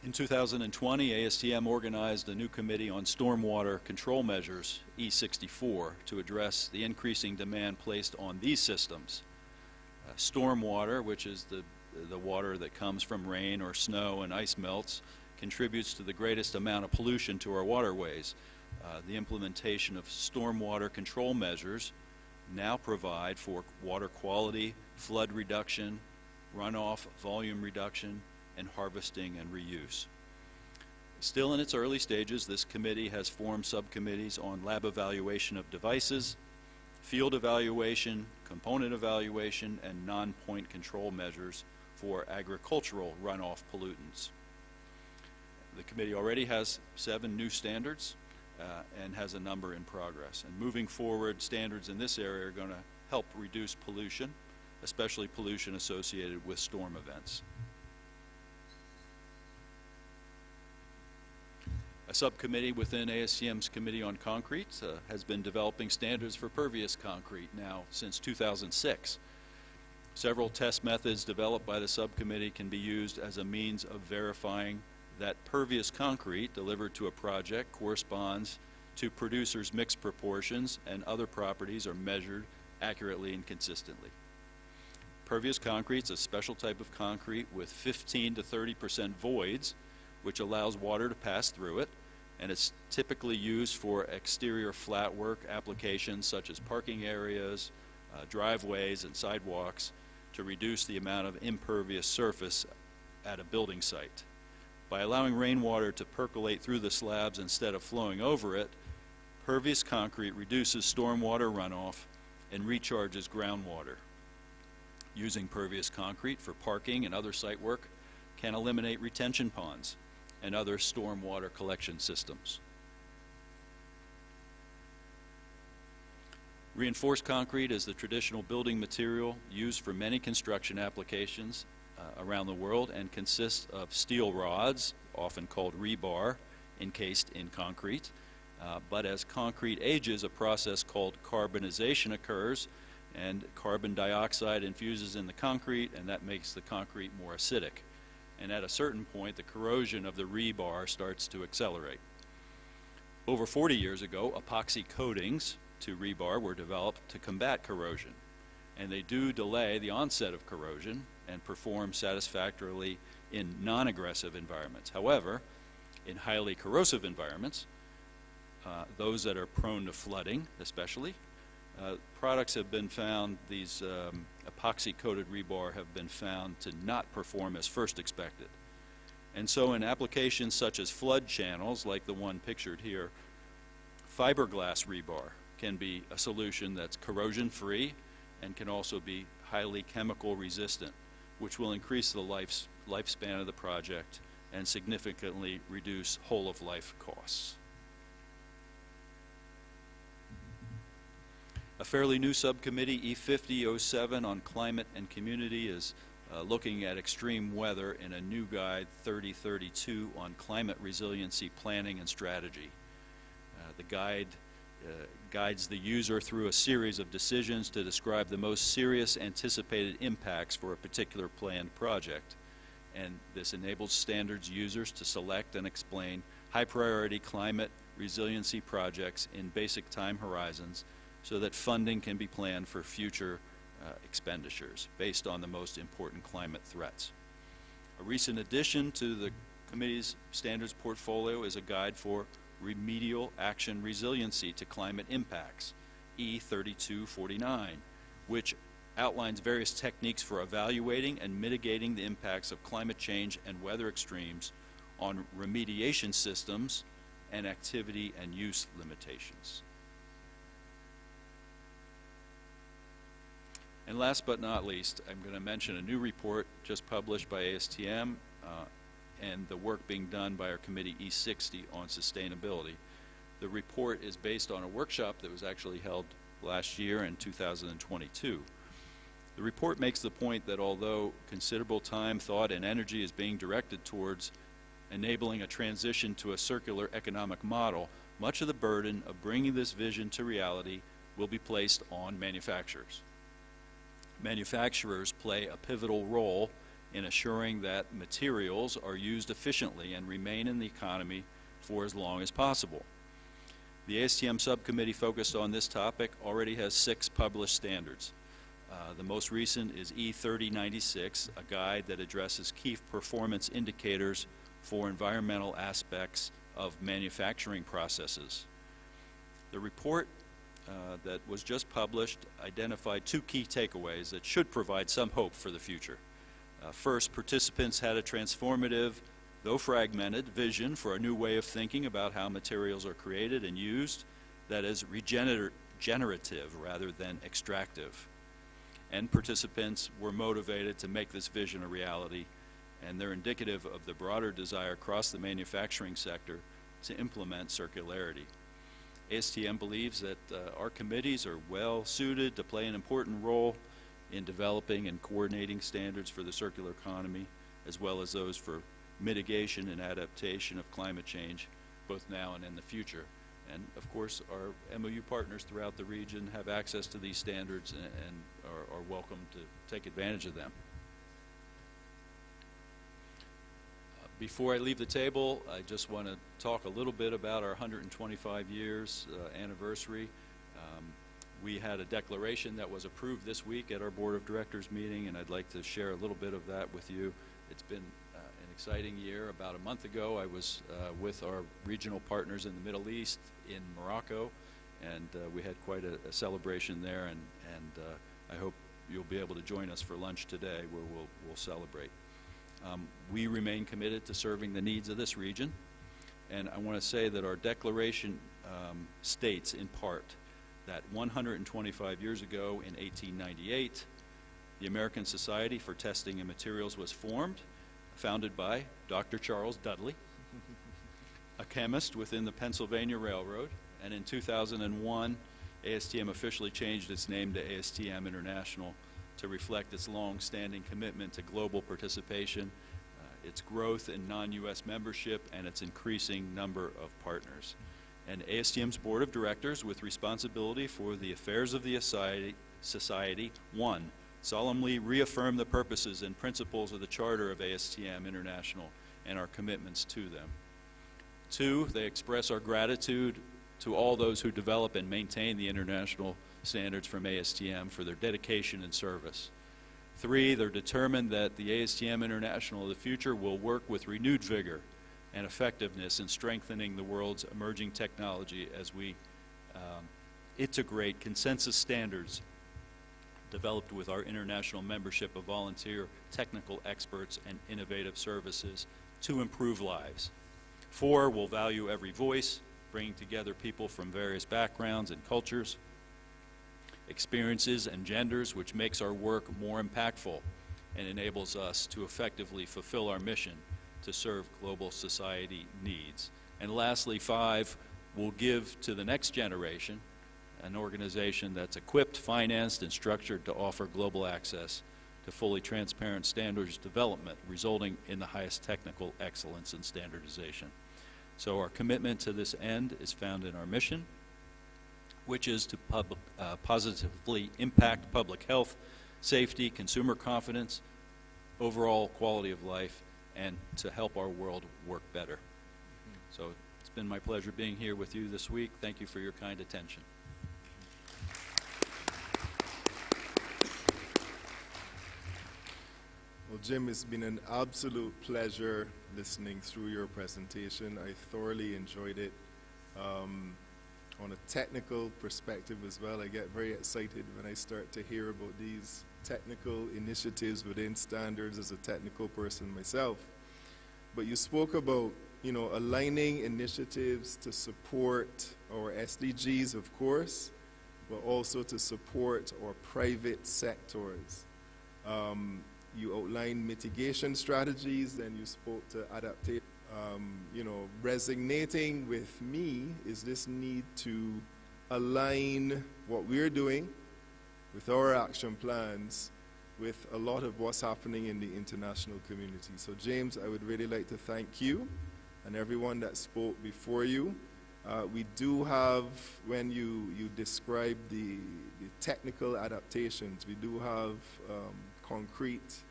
In 2020, ASTM organized a new committee on stormwater control measures, E64, to address the increasing demand placed on these systems. Stormwater, which is the water that comes from rain or snow and ice melts, contributes to the greatest amount of pollution to our waterways. The implementation of stormwater control measures now provide for water quality, flood reduction, runoff volume reduction, and harvesting and reuse. Still in its early stages, this committee has formed subcommittees on lab evaluation of devices, field evaluation, component evaluation, and non-point control measures for agricultural runoff pollutants. The committee already has 7 new standards and has a number in progress. And moving forward, standards in this area are going to help reduce pollution, especially pollution associated with storm events. A subcommittee within ASTM's Committee on Concrete has been developing standards for pervious concrete now since 2006. Several test methods developed by the subcommittee can be used as a means of verifying that pervious concrete delivered to a project corresponds to producers' mixed proportions and other properties are measured accurately and consistently. Pervious concrete is a special type of concrete with 15 to 30% voids, which allows water to pass through it, and it's typically used for exterior flat work applications such as parking areas, driveways, and sidewalks to reduce the amount of impervious surface at a building site. By allowing rainwater to percolate through the slabs instead of flowing over it, pervious concrete reduces stormwater runoff and recharges groundwater. Using pervious concrete for parking and other site work can eliminate retention ponds and other stormwater collection systems. Reinforced concrete is the traditional building material used for many construction applications around the world and consists of steel rods, often called rebar, encased in concrete. But as concrete ages, a process called carbonization occurs, and carbon dioxide infuses in the concrete, and that makes the concrete more acidic. And at a certain point, the corrosion of the rebar starts to accelerate. Over 40 years ago, epoxy coatings to rebar were developed to combat corrosion, and they do delay the onset of corrosion and perform satisfactorily in non-aggressive environments. However, in highly corrosive environments, those that are prone to flooding especially, products have been found, these epoxy-coated rebar have been found to not perform as first expected. And so in applications such as flood channels, like the one pictured here, fiberglass rebar can be a solution that's corrosion-free and can also be highly chemical resistant, which will increase the lifespan of the project and significantly reduce whole-of-life costs. A fairly new subcommittee, E5007 on climate and community, is looking at extreme weather in a new guide, 3032, on climate resiliency planning and strategy. The guide guides the user through a series of decisions to describe the most serious anticipated impacts for a particular planned project. And this enables standards users to select and explain high-priority climate resiliency projects in basic time horizons so that funding can be planned for future expenditures based on the most important climate threats. A recent addition to the committee's standards portfolio is a guide for remedial action resiliency to climate impacts, E3249, which outlines various techniques for evaluating and mitigating the impacts of climate change and weather extremes on remediation systems and activity and use limitations. And last but not least, I'm going to mention a new report just published by ASTM and the work being done by our committee E60 on sustainability. The report is based on a workshop that was actually held last year in 2022. The report makes the point that although considerable time, thought, and energy is being directed towards enabling a transition to a circular economic model, much of the burden of bringing this vision to reality will be placed on manufacturers. Manufacturers play a pivotal role in assuring that materials are used efficiently and remain in the economy for as long as possible. The ASTM subcommittee focused on this topic already has 6 published standards. The most recent is E3096, a guide that addresses key performance indicators for environmental aspects of manufacturing processes. The report that was just published identified 2 key takeaways that should provide some hope for the future. First, participants had a transformative, though fragmented, vision for a new way of thinking about how materials are created and used that is regenerative rather than extractive. And participants were motivated to make this vision a reality, and they're indicative of the broader desire across the manufacturing sector to implement circularity. ASTM believes that our committees are well suited to play an important role in developing and coordinating standards for the circular economy, as well as those for mitigation and adaptation of climate change, both now and in the future. And of course, our MOU partners throughout the region have access to these standards and are welcome to take advantage of them. Before I leave the table, I just want to talk a little bit about our 125 years anniversary. We had a declaration that was approved this week at our Board of Directors meeting, and I'd like to share a little bit of that with you. It's been an exciting year. About a month ago, I was with our regional partners in the Middle East in Morocco, and we had quite a celebration there, and I hope you'll be able to join us for lunch today where we'll celebrate. We remain committed to serving the needs of this region, and I want to say that our declaration states in part that 125 years ago in 1898, the American Society for Testing and Materials was formed, founded by Dr. Charles Dudley, a chemist within the Pennsylvania Railroad, and in 2001, ASTM officially changed its name to ASTM International to reflect its long-standing commitment to global participation, its growth in non-U.S. membership, and its increasing number of partners. And ASTM's Board of Directors, with responsibility for the affairs of the society, 1, solemnly reaffirm the purposes and principles of the Charter of ASTM International and our commitments to them. 2, they express our gratitude to all those who develop and maintain the international standards from ASTM for their dedication and service. 3, they're determined that the ASTM International of the future will work with renewed vigor and effectiveness in strengthening the world's emerging technology as we integrate consensus standards developed with our international membership of volunteer technical experts and innovative services to improve lives. 4, we'll value every voice, bringing together people from various backgrounds and cultures, experiences and genders, which makes our work more impactful and enables us to effectively fulfill our mission to serve global society needs. And lastly, 5, we'll give to the next generation an organization that's equipped, financed, and structured to offer global access to fully transparent standards development, resulting in the highest technical excellence and standardization. So our commitment to this end is found in our mission, which is to positively impact public health, safety, consumer confidence, overall quality of life, and to help our world work better. So it's been my pleasure being here with you this week. Thank you for your kind attention. Well, Jim, it's been an absolute pleasure listening through your presentation. I thoroughly enjoyed it. On a technical perspective as well, I get very excited when I start to hear about these technical initiatives within standards as a technical person myself. But you spoke about, aligning initiatives to support our SDGs, of course, but also to support our private sectors. You outlined mitigation strategies, and you spoke to adaptation. Resonating with me is this need to align what we're doing with our action plans with a lot of what's happening in the international community. So James, I would really like to thank you and everyone that spoke before you. We do have, when you describe the technical adaptations, we do have concrete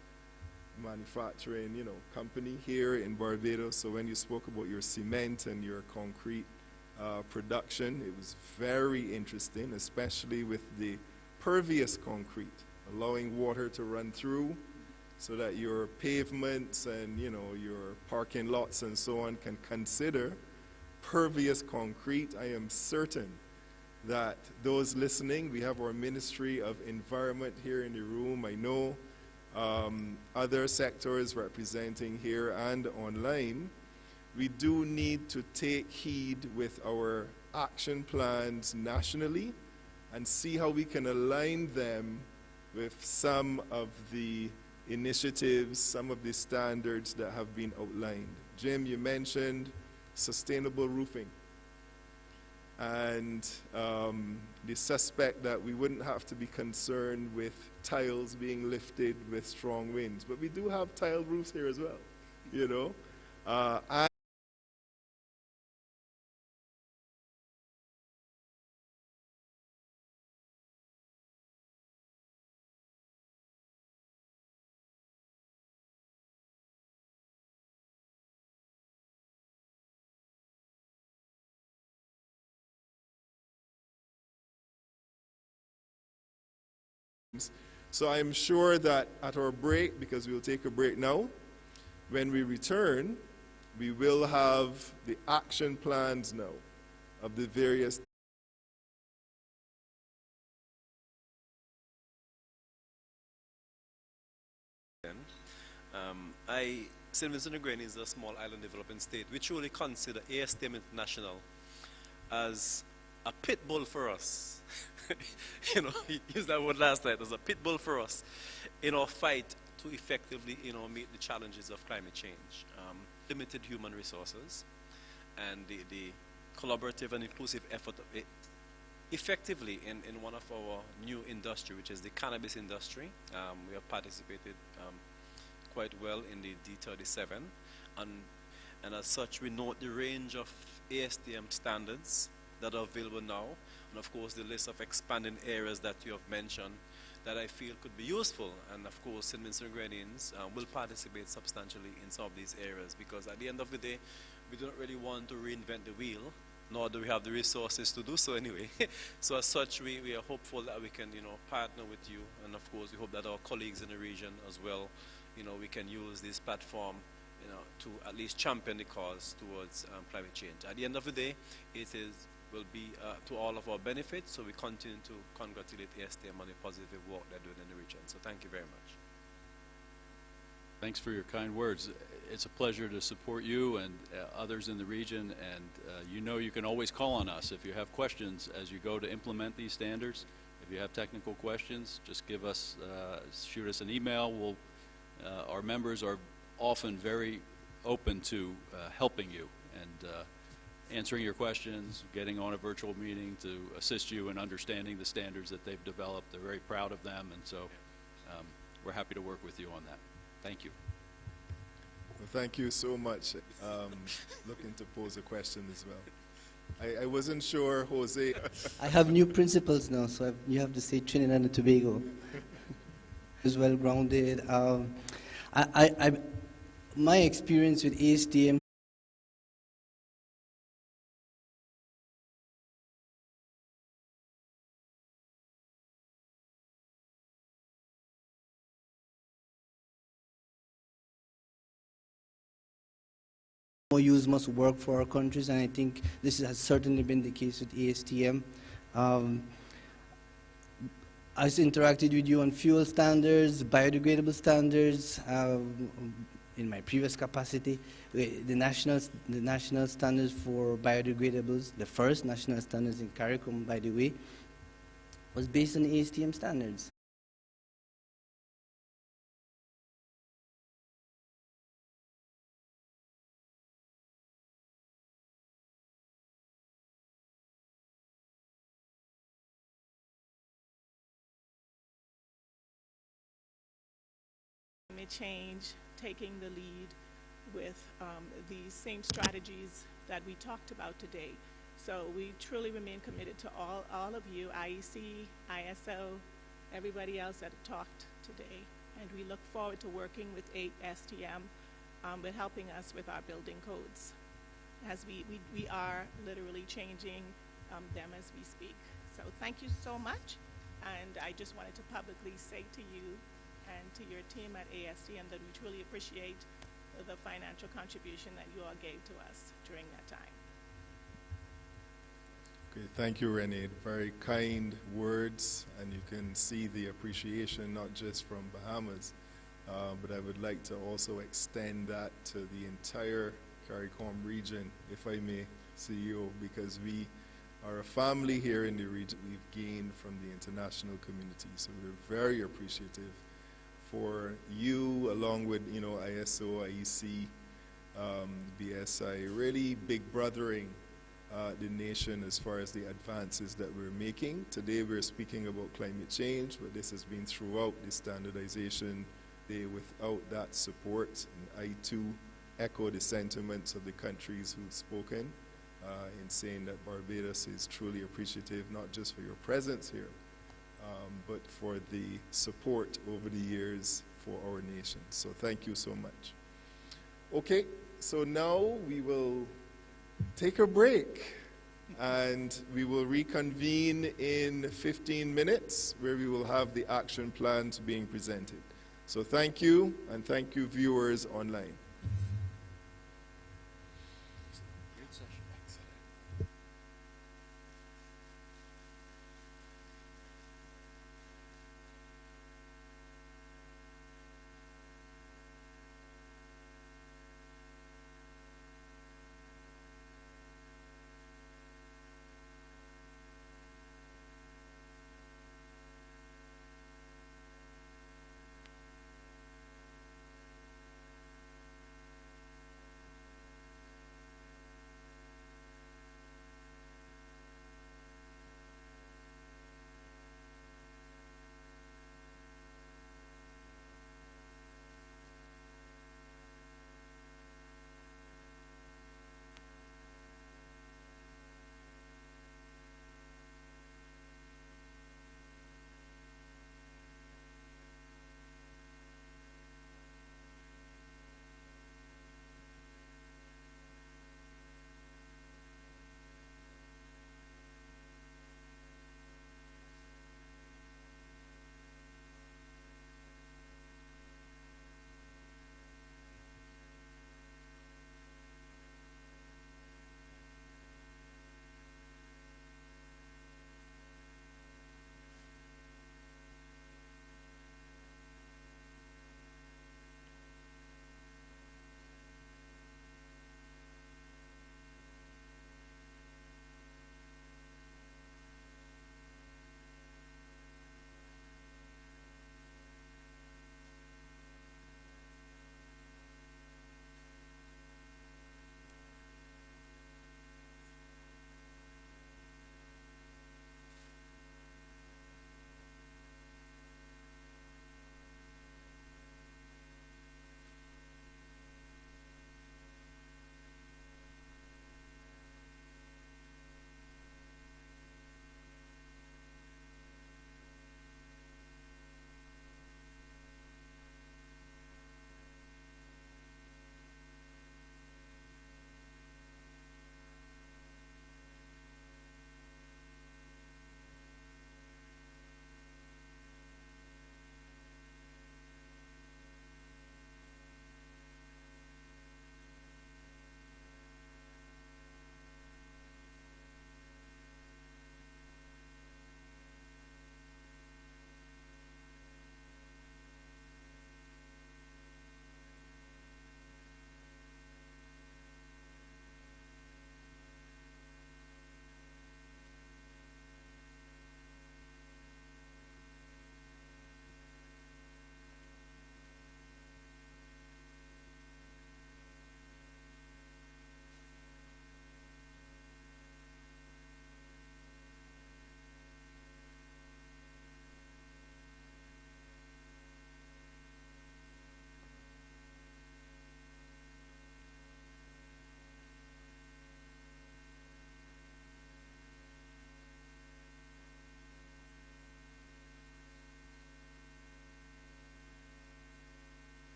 manufacturing, company here in Barbados. So when you spoke about your cement and your concrete production, it was very interesting, especially with the pervious concrete, allowing water to run through so that your pavements and, your parking lots and so on can consider pervious concrete. I am certain that those listening, we have our Ministry of Environment here in the room. I know other sectors representing here and online. We do need to take heed with our action plans nationally and see how we can align them with some of the initiatives, some of the standards that have been outlined. Jim, you mentioned sustainable roofing and the suspect that we wouldn't have to be concerned with tiles being lifted with strong winds. But we do have tile roofs here as well, and So I'm sure that at our break, because we'll take a break now, when we return, we will have the action plans now of the various St. Vincent and Grenadines is a small island developing state. We truly consider ASTM International as a pit bull for us. You know, he used that word last night, as a pit bull for us in our fight to effectively, meet the challenges of climate change. Limited human resources and the collaborative and inclusive effort of it effectively in one of our new industry, which is the cannabis industry. We have participated quite well in the D37, and as such we note the range of ASTM standards that are available now, and of course the list of expanding areas that you have mentioned that I feel could be useful. And of course St. Vincent and Grenadines will participate substantially in some of these areas, because at the end of the day we don't really want to reinvent the wheel, nor do we have the resources to do so anyway. So as such we are hopeful that we can partner with you, and of course we hope that our colleagues in the region as well, we can use this platform to at least champion the cause towards climate change. At the end of the day, will be to all of our benefit, so we continue to congratulate ASTM on the positive work they're doing in the region. So thank you very much. Thanks for your kind words. It's a pleasure to support you and others in the region, and you can always call on us if you have questions as you go to implement these standards. If you have technical questions, just shoot us an email. Our members are often very open to helping you and answering your questions, getting on a virtual meeting to assist you in understanding the standards that they've developed. They're very proud of them, and so we're happy to work with you on that. Thank you. Well, thank you so much. Looking to pose a question as well. I wasn't sure, Jose. I have new principles now, so you have to say Trinidad and Tobago. Is well grounded. My experience with ASTM more use must work for our countries, and I think this has certainly been the case with ASTM. I interacted with you on fuel standards, biodegradable standards, in my previous capacity. The national standards for biodegradables, the first national standards in CARICOM, by the way, was based on ASTM standards. Climate change, taking the lead with these same strategies that we talked about today. So we truly remain committed to all of you, IEC, ISO, everybody else that talked today. And we look forward to working with ASTM with helping us with our building codes, as we are literally changing them as we speak. So thank you so much. And I just wanted to publicly say to you and to your team at ASTM that we truly appreciate the financial contribution that you all gave to us during that time. Okay, thank you, Renee. Very kind words, and you can see the appreciation not just from Bahamas, but I would like to also extend that to the entire CARICOM region, if I may, CEO, because we are a family here in the region. We've gained from the international community, so we're very appreciative for you, along with ISO, IEC, BSI, really big brothering the nation as far as the advances that we're making. Today we're speaking about climate change, but this has been throughout the standardization day. Without that support, and I too echo the sentiments of the countries who've spoken in saying that Barbados is truly appreciative, not just for your presence here, but for the support over the years for our nation. So thank you so much. Okay, so now we will take a break. And we will reconvene in 15 minutes where we will have the action plans being presented. So thank you, and thank you viewers online.